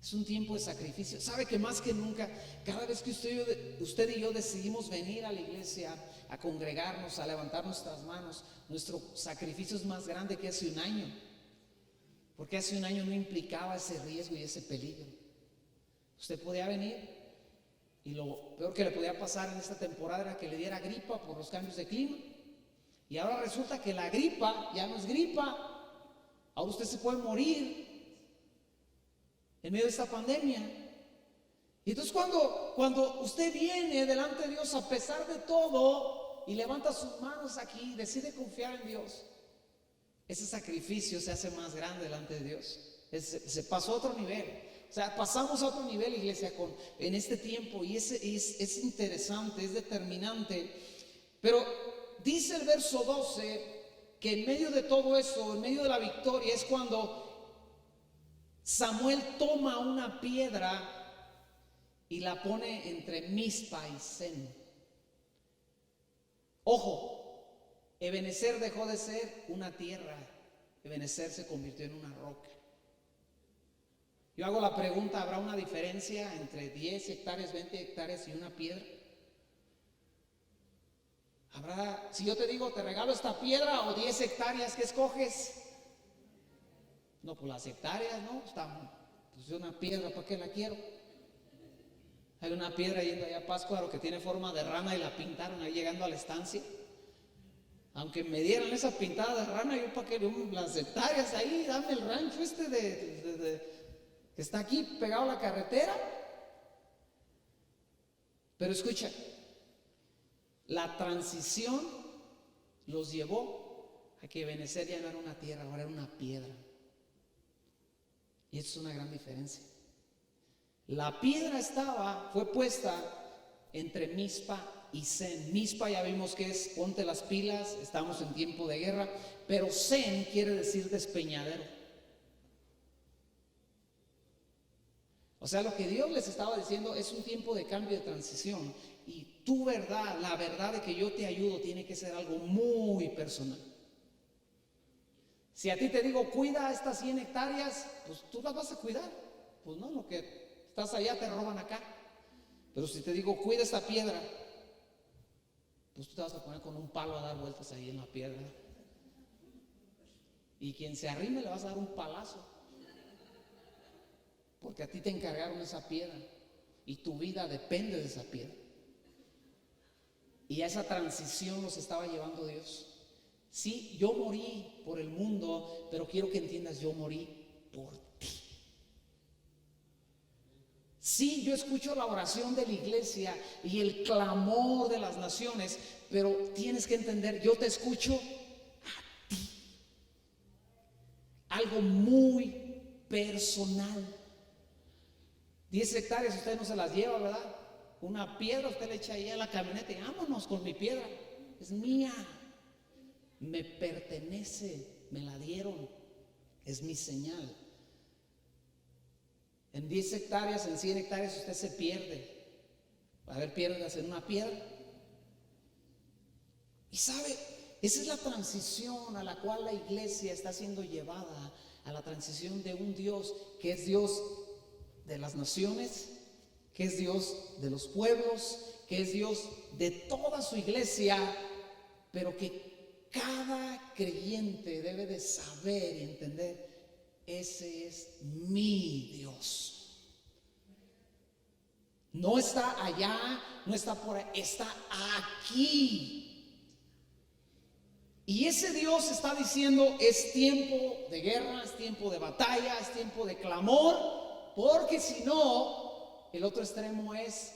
Es un tiempo de sacrificio. ¿Sabe que más que nunca, cada vez que usted y yo decidimos venir a la iglesia, a congregarnos, a levantar nuestras manos, nuestro sacrificio es más grande que hace un año? Porque hace un año no implicaba ese riesgo y ese peligro. Usted podía venir y lo peor que le podía pasar en esta temporada era que le diera gripa por los cambios de clima. Y ahora resulta que la gripa ya no es gripa. Ahora usted se puede morir en medio de esta pandemia. Y entonces cuando usted viene delante de Dios a pesar de todo y levanta sus manos aquí, decide confiar en Dios, ese sacrificio se hace más grande delante de Dios. Se pasó a otro nivel. O sea, pasamos a otro nivel, iglesia, en este tiempo. Y es interesante, es determinante. Pero dice el verso 12 que en medio de todo eso, en medio de la victoria, es cuando Samuel toma una piedra y la pone entre Mizpa y Sen. Ojo, Ebenezer dejó de ser una tierra. Ebenezer se convirtió en una roca. Yo hago la pregunta, ¿habrá una diferencia entre 10 hectáreas, 20 hectáreas y una piedra? ¿Habrá, si yo te digo, te regalo esta piedra o 10 hectáreas, qué escoges? No, pues las hectáreas, ¿no? Pues una piedra, ¿para qué la quiero? Hay una piedra yendo allá a Pátzcuaro que tiene forma de rana y la pintaron ahí llegando a la estancia. Aunque me dieran esa pintada de rana, yo para qué, las hectáreas ahí, dame el rancho que está aquí pegado a la carretera. Pero escucha, la transición los llevó a que Ebenezer ya no era una tierra, ahora era una piedra. Y eso es una gran diferencia. La piedra fue puesta entre Mizpa y Sen. Mizpa ya vimos que es ponte las pilas, estamos en tiempo de guerra, pero Sen quiere decir despeñadero. O sea, lo que Dios les estaba diciendo es un tiempo de cambio, de transición, y tu verdad, la verdad de que yo te ayudo, tiene que ser algo muy personal. Si a ti te digo cuida estas 100 hectáreas, pues tú las vas a cuidar. Pues no, lo que estás allá te roban acá. Pero si te digo cuida esta piedra, pues tú te vas a poner con un palo a dar vueltas ahí en la piedra. Y quien se arrime le vas a dar un palazo. Porque a ti te encargaron esa piedra y tu vida depende de esa piedra. Y a esa transición nos estaba llevando Dios. Sí, yo morí por el mundo, pero quiero que entiendas, yo morí por ti. Sí, yo escucho la oración de la iglesia y el clamor de las naciones, pero tienes que entender, yo te escucho a ti. Algo muy personal. 10 hectáreas usted no se las lleva, ¿verdad? Una piedra usted le echa ahí a la camioneta y vámonos con mi piedra. Es mía, me pertenece, me la dieron, es mi señal. En 10 hectáreas, en 100 hectáreas usted se pierde. Va a haber piedras en una piedra. Y sabe, esa es la transición a la cual la iglesia está siendo llevada, a la transición de un Dios que es Dios de las naciones, que es Dios de los pueblos, que es Dios de toda su iglesia, pero que cada creyente debe de saber y entender, ese es mi Dios. No está allá, no está por ahí, está aquí. Y ese Dios está diciendo, es tiempo de guerra, es tiempo de batalla, es tiempo de clamor, porque si no, el otro extremo es,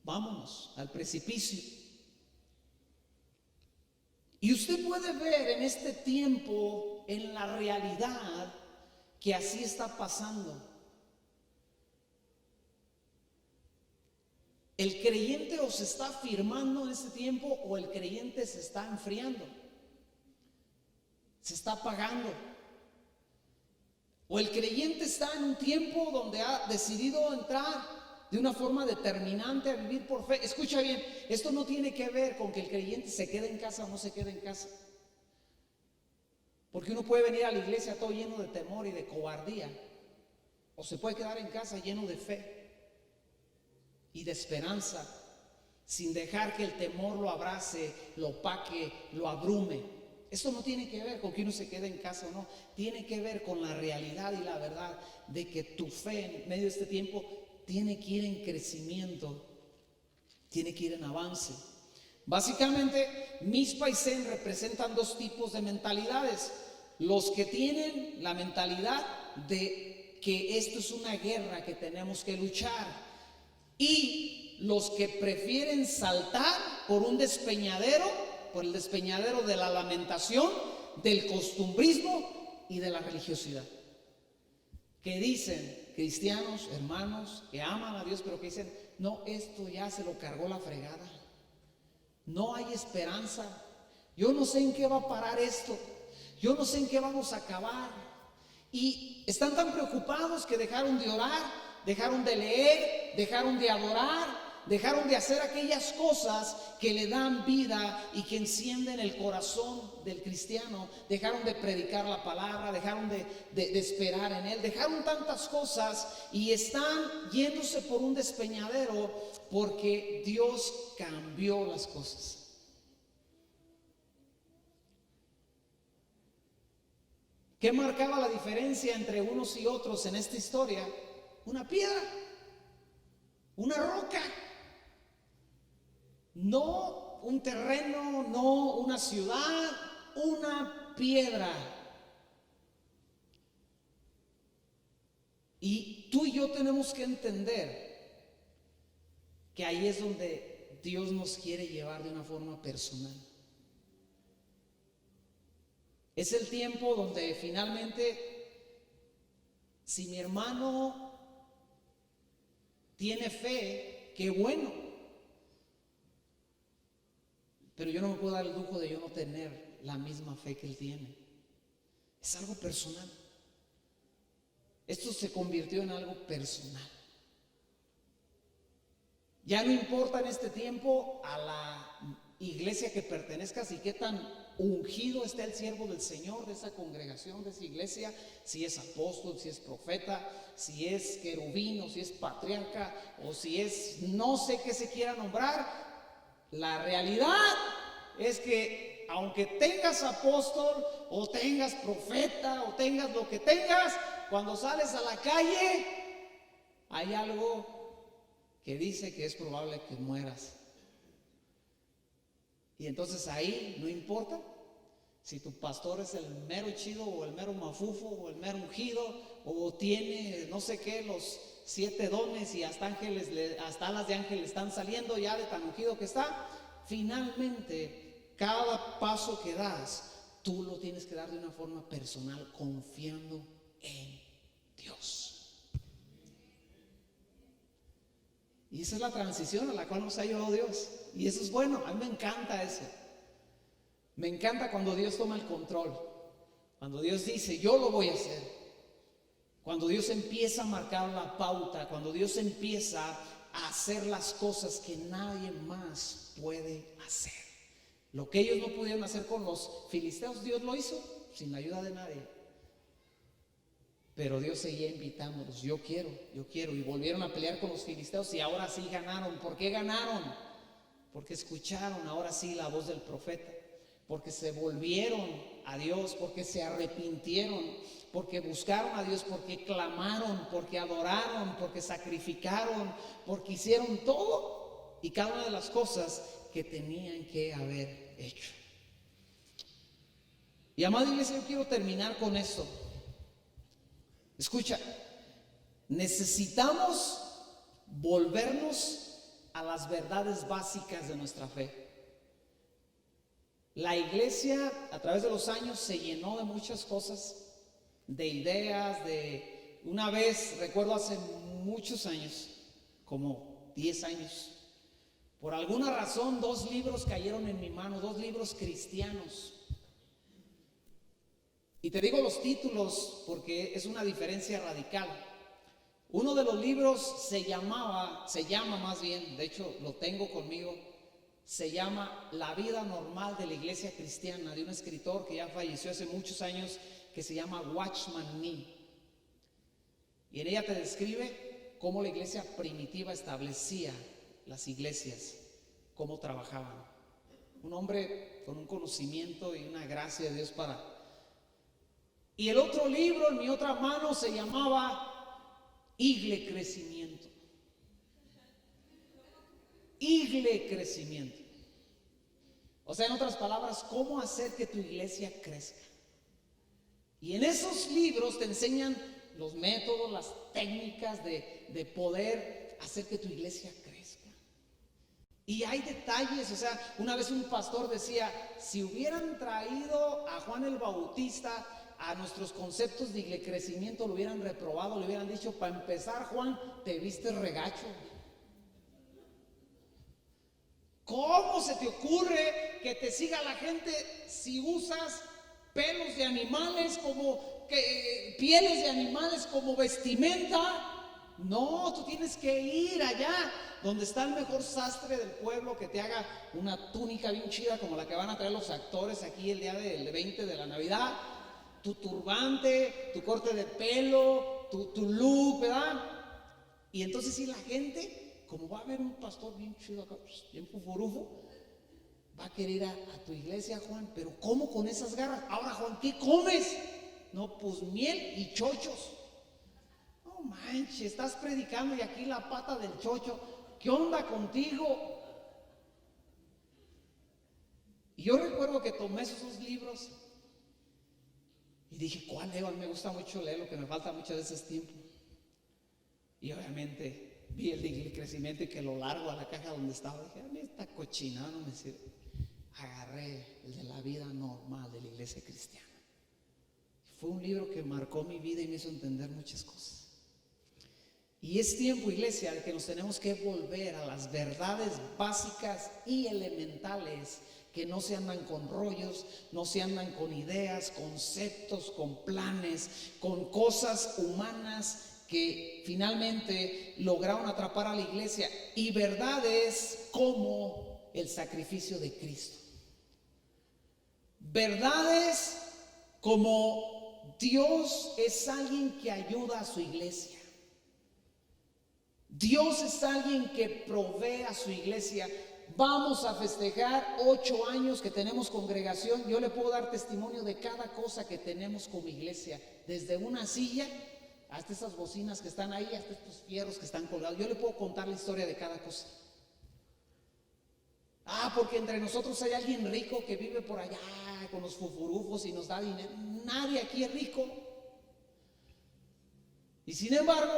vámonos al precipicio. Y usted puede ver en este tiempo, en la realidad, que así está pasando. El creyente o se está afirmando en este tiempo o el creyente se está enfriando, se está apagando. O el creyente está en un tiempo donde ha decidido entrar de una forma determinante a vivir por fe. Escucha bien, esto no tiene que ver con que el creyente se quede en casa o no se quede en casa. Porque uno puede venir a la iglesia todo lleno de temor y de cobardía, o se puede quedar en casa lleno de fe y de esperanza, sin dejar que el temor lo abrace, lo opaque, lo abrume. Esto no tiene que ver con que uno se quede en casa o no, tiene que ver con la realidad y la verdad de que tu fe en medio de este tiempo tiene que ir en crecimiento, tiene que ir en avance. Básicamente, Mizpa y Sen representan dos tipos de mentalidades. Los que tienen la mentalidad de que esto es una guerra que tenemos que luchar, y los que prefieren saltar por un despeñadero, por el despeñadero de la lamentación, del costumbrismo y de la religiosidad. Que dicen, cristianos, hermanos, que aman a Dios, pero que dicen, no, esto ya se lo cargó la fregada. No hay esperanza. Yo no sé en qué va a parar esto. Yo no sé en qué vamos a acabar. Y están tan preocupados que dejaron de orar, dejaron de leer, dejaron de adorar, dejaron de hacer aquellas cosas que le dan vida y que encienden el corazón del cristiano. Dejaron de predicar la palabra, dejaron de esperar en él, dejaron tantas cosas y están yéndose por un despeñadero porque Dios cambió las cosas. ¿Qué marcaba la diferencia entre unos y otros en esta historia? Una piedra, una roca. No un terreno, no una ciudad, una piedra. Y tú y yo tenemos que entender que ahí es donde Dios nos quiere llevar de una forma personal. Es el tiempo donde finalmente, si mi hermano tiene fe, qué bueno. Pero yo no me puedo dar el lujo de yo no tener la misma fe que él tiene. Es algo personal. Esto se convirtió en algo personal. Ya no importa en este tiempo a la iglesia que pertenezcas y qué tan ungido está el siervo del Señor de esa congregación, de esa iglesia, si es apóstol, si es profeta, si es querubín, o si es patriarca, o si es no sé qué se quiera nombrar. La realidad es que aunque tengas apóstol o tengas profeta o tengas lo que tengas, cuando sales a la calle hay algo que dice que es probable que mueras. Y entonces ahí no importa si tu pastor es el mero chido o el mero mafufo o el mero ungido o tiene no sé qué, los 7 dones y hasta ángeles, hasta alas de ángel están saliendo ya de tan ungido que está. Finalmente, cada paso que das, tú lo tienes que dar de una forma personal, confiando en Dios. Y esa es la transición a la cual nos ha llevado Dios. Y eso es bueno, a mí me encanta eso. Me encanta cuando Dios toma el control. Cuando Dios dice, yo lo voy a hacer. Cuando Dios empieza a marcar la pauta. Cuando Dios empieza a hacer las cosas que nadie más puede hacer. Lo que ellos no pudieron hacer con los filisteos, Dios lo hizo sin la ayuda de nadie. Pero Dios seguía invitándolos, yo quiero, y volvieron a pelear con los filisteos y ahora sí ganaron. ¿Por qué ganaron? Porque escucharon ahora sí la voz del profeta, porque se volvieron a Dios, porque se arrepintieron, porque buscaron a Dios, porque clamaron, porque adoraron, porque sacrificaron, porque hicieron todo y cada una de las cosas que tenían que haber hecho. Y amada iglesia, yo quiero terminar con esto. Escucha, necesitamos volvernos a las verdades básicas de nuestra fe. La iglesia a través de los años se llenó de muchas cosas, de ideas, de... Una vez, recuerdo hace muchos años, como 10 años, por alguna razón 2 libros cayeron en mi mano, 2 libros cristianos. Y te digo los títulos porque es una diferencia radical. Uno de los libros se llama más bien, de hecho lo tengo conmigo, se llama La vida normal de la iglesia cristiana, de un escritor que ya falleció hace muchos años, que se llama Watchman Nee. Y en ella te describe cómo la iglesia primitiva establecía las iglesias, cómo trabajaban. Un hombre con un conocimiento y una gracia de Dios para... Y el otro libro en mi otra mano se llamaba Igle Crecimiento. Igle Crecimiento. O sea, en otras palabras, cómo hacer que tu iglesia crezca. Y en esos libros te enseñan los métodos, las técnicas de poder hacer que tu iglesia crezca. Y hay detalles, o sea, una vez un pastor decía, si hubieran traído a Juan el Bautista a nuestros conceptos de iglesia crecimiento, lo hubieran reprobado, le hubieran dicho, para empezar, Juan, te viste regacho. ¿Cómo se te ocurre que te siga la gente si usas pelos de animales pieles de animales como vestimenta? No, tú tienes que ir allá donde está el mejor sastre del pueblo que te haga una túnica bien chida como la que van a traer los actores aquí el día del 20 de la Navidad. Tu turbante, tu corte de pelo, tu look, ¿verdad? Y entonces si la gente, como va a haber un pastor bien chido acá, bien fufurufo, va a querer ir a tu iglesia, Juan. Pero ¿cómo con esas garras? Ahora, Juan, ¿qué comes? No, pues miel y chochos. No manches, estás predicando y aquí la pata del chocho. ¿Qué onda contigo? Y yo recuerdo que tomé esos 2 libros y dije, ¿cuál leo? A mí me gusta mucho leer, lo que me falta muchas veces es tiempo. Y obviamente vi el de crecimiento y que lo largo a la caja donde estaba. Dije, a mí esta cochinada no me sirve. Agarré el de la vida normal de la iglesia cristiana. fue un libro que marcó mi vida y me hizo entender muchas cosas. Y es tiempo, iglesia, de que nos tenemos que volver a las verdades básicas y elementales, que no se andan con rollos, no se andan con ideas, conceptos, con planes, con cosas humanas que finalmente lograron atrapar a la iglesia, y verdades como el sacrificio de Cristo. Verdades como Dios es alguien que ayuda a su iglesia. Dios es alguien que provee a su iglesia. Vamos a festejar 8 años que tenemos congregación. Yo le puedo dar testimonio de cada cosa que tenemos como iglesia, desde una silla hasta esas bocinas que están ahí, hasta estos fierros que están colgados. Yo le puedo contar la historia de cada cosa. Porque entre nosotros hay alguien rico que vive por allá con los fufurufos y nos da dinero. Nadie aquí es rico. Y sin embargo,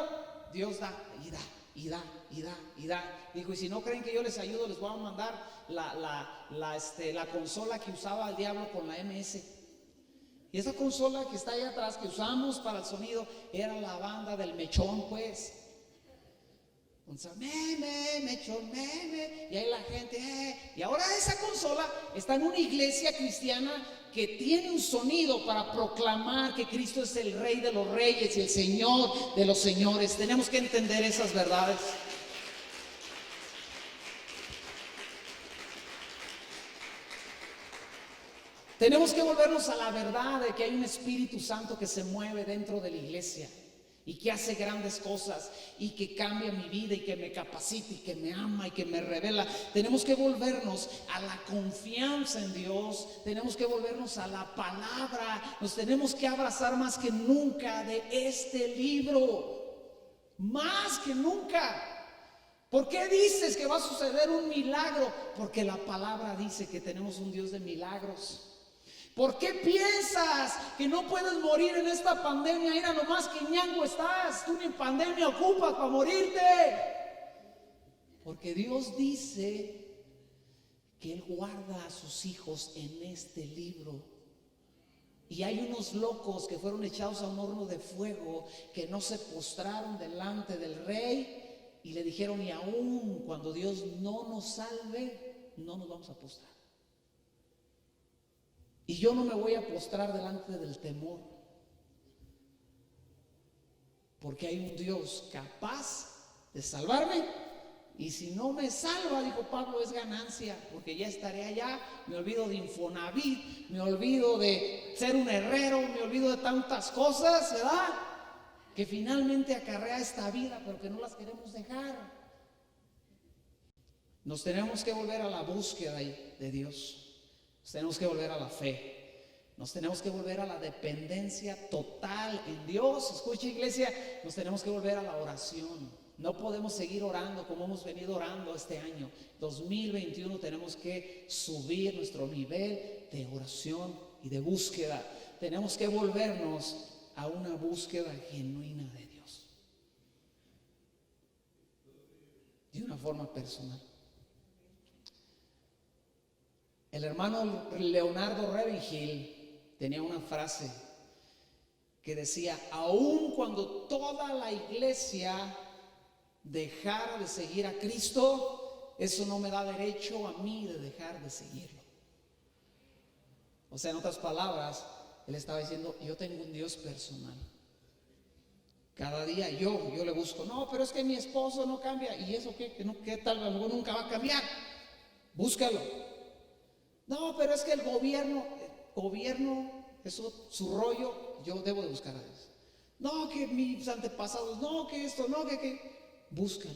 Dios da y da y da y da y da. Dijo, y si no creen que yo les ayudo, les voy a mandar la consola que usaba el diablo con la MS. Y esa consola que está ahí atrás, que usamos para el sonido, era la banda del Mechón, pues. Mechón, y ahí la gente, Y ahora esa consola está en una iglesia cristiana que tiene un sonido para proclamar que Cristo es el Rey de los Reyes y el Señor de los Señores. Tenemos que entender esas verdades. Tenemos que volvernos a la verdad de que hay un Espíritu Santo que se mueve dentro de la iglesia y que hace grandes cosas y que cambia mi vida y que me capacita y que me ama y que me revela. Tenemos que volvernos a la confianza en Dios. Tenemos que volvernos a la palabra. Nos tenemos que abrazar más que nunca de este libro. Más que nunca. ¿Por qué dices que va a suceder un milagro? Porque la palabra dice que tenemos un Dios de milagros. ¿Por qué piensas que no puedes morir en esta pandemia? Mira nomás que ñango estás. Tú ni pandemia ocupas para morirte. Porque Dios dice que Él guarda a sus hijos en este libro. Y hay unos locos que fueron echados a un horno de fuego, que no se postraron delante del rey y le dijeron, y aún cuando Dios no nos salve, no nos vamos a postrar. Y yo no me voy a postrar delante del temor, porque hay un Dios capaz de salvarme. Y si no me salva, dijo Pablo, es ganancia, porque ya estaré allá. Me olvido de Infonavit, me olvido de ser un herrero, me olvido de tantas cosas, ¿verdad? Que finalmente acarrea esta vida, pero que no las queremos dejar. Nos tenemos que volver a la búsqueda de Dios. Nos tenemos que volver a la fe. Nos tenemos que volver a la dependencia total en Dios. Escucha, iglesia, nos tenemos que volver a la oración. No podemos seguir orando como hemos venido orando este año. 2021 tenemos que subir nuestro nivel de oración y de búsqueda. Tenemos que volvernos a una búsqueda genuina de Dios. De una forma personal. El hermano Leonardo Ravenhill tenía una frase que decía, aun cuando toda la iglesia dejara de seguir a Cristo, eso no me da derecho a mí de dejar de seguirlo. O sea, en otras palabras, él estaba diciendo, yo tengo un Dios personal. Cada día yo le busco, no, pero es que mi esposo no cambia. ¿Y eso qué? ¿Qué tal? A lo mejor nunca va a cambiar. Búscalo. No, pero es que el gobierno, eso, su rollo, yo debo de buscar a Dios. No, que mis antepasados, no, que esto, no, que. Búscalo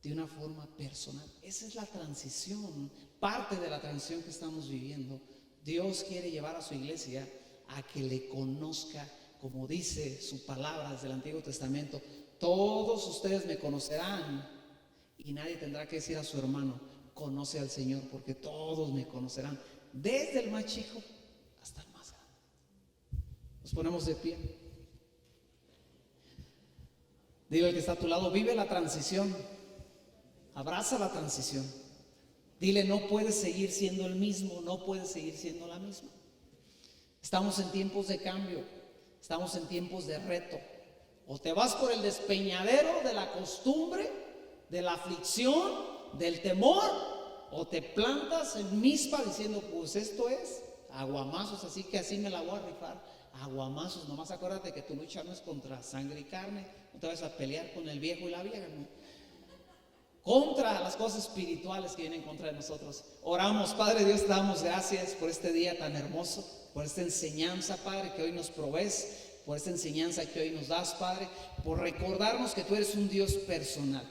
de una forma personal. Esa es la transición, parte de la transición que estamos viviendo. Dios quiere llevar a su iglesia a que le conozca, como dice su palabra desde el Antiguo Testamento. Todos ustedes me conocerán y nadie tendrá que decir a su hermano, conoce al Señor, porque todos me conocerán, desde el más chico hasta el más grande. Nos ponemos de pie. Dile al que está a tu lado, vive la transición, abraza la transición. Dile, no puedes seguir siendo el mismo, no puedes seguir siendo la misma. Estamos en tiempos de cambio, estamos en tiempos de reto. O te vas por el despeñadero de la costumbre, de la aflicción, del temor, o te plantas en Mizpa diciendo, pues esto es aguamazos, así que así me la voy a rifar. Aguamazos, nomás acuérdate que tu lucha no es contra sangre y carne, no te vas a pelear con el viejo y la vieja, ¿no? Contra las cosas espirituales que vienen contra de nosotros. Oramos, Padre Dios, te damos gracias por este día tan hermoso, por esta enseñanza, Padre, que hoy nos provees, por esta enseñanza que hoy nos das, Padre, por recordarnos que tú eres un Dios personal,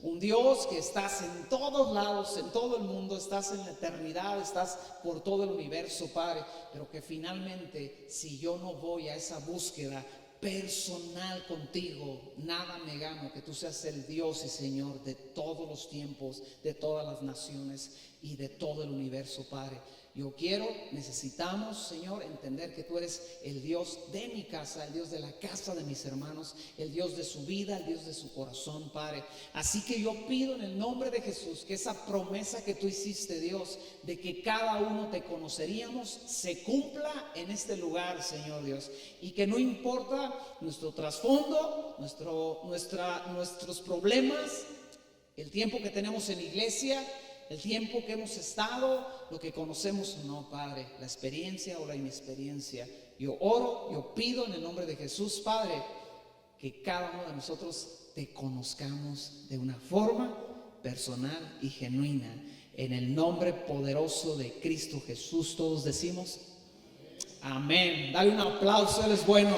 un Dios que estás en todos lados, en todo el mundo, estás en la eternidad, estás por todo el universo, Padre, pero que finalmente, si yo no voy a esa búsqueda personal contigo, nada me gano, que tú seas el Dios y Señor de todos los tiempos, de todas las naciones y de todo el universo, Padre. Yo quiero, necesitamos, Señor, entender que tú eres el Dios de mi casa, el Dios de la casa de mis hermanos, el Dios de su vida, el Dios de su corazón, Padre. Así que yo pido en el nombre de Jesús que esa promesa que tú hiciste, Dios, de que cada uno te conoceríamos, se cumpla en este lugar, Señor Dios. Y que no importa nuestro trasfondo, nuestros problemas, el tiempo que tenemos en iglesia, el tiempo que hemos estado, lo que conocemos o no, Padre, la experiencia o la inexperiencia. Yo oro, yo pido en el nombre de Jesús, Padre, que cada uno de nosotros te conozcamos de una forma personal y genuina. En el nombre poderoso de Cristo Jesús, todos decimos amén. Dale un aplauso, Él es bueno.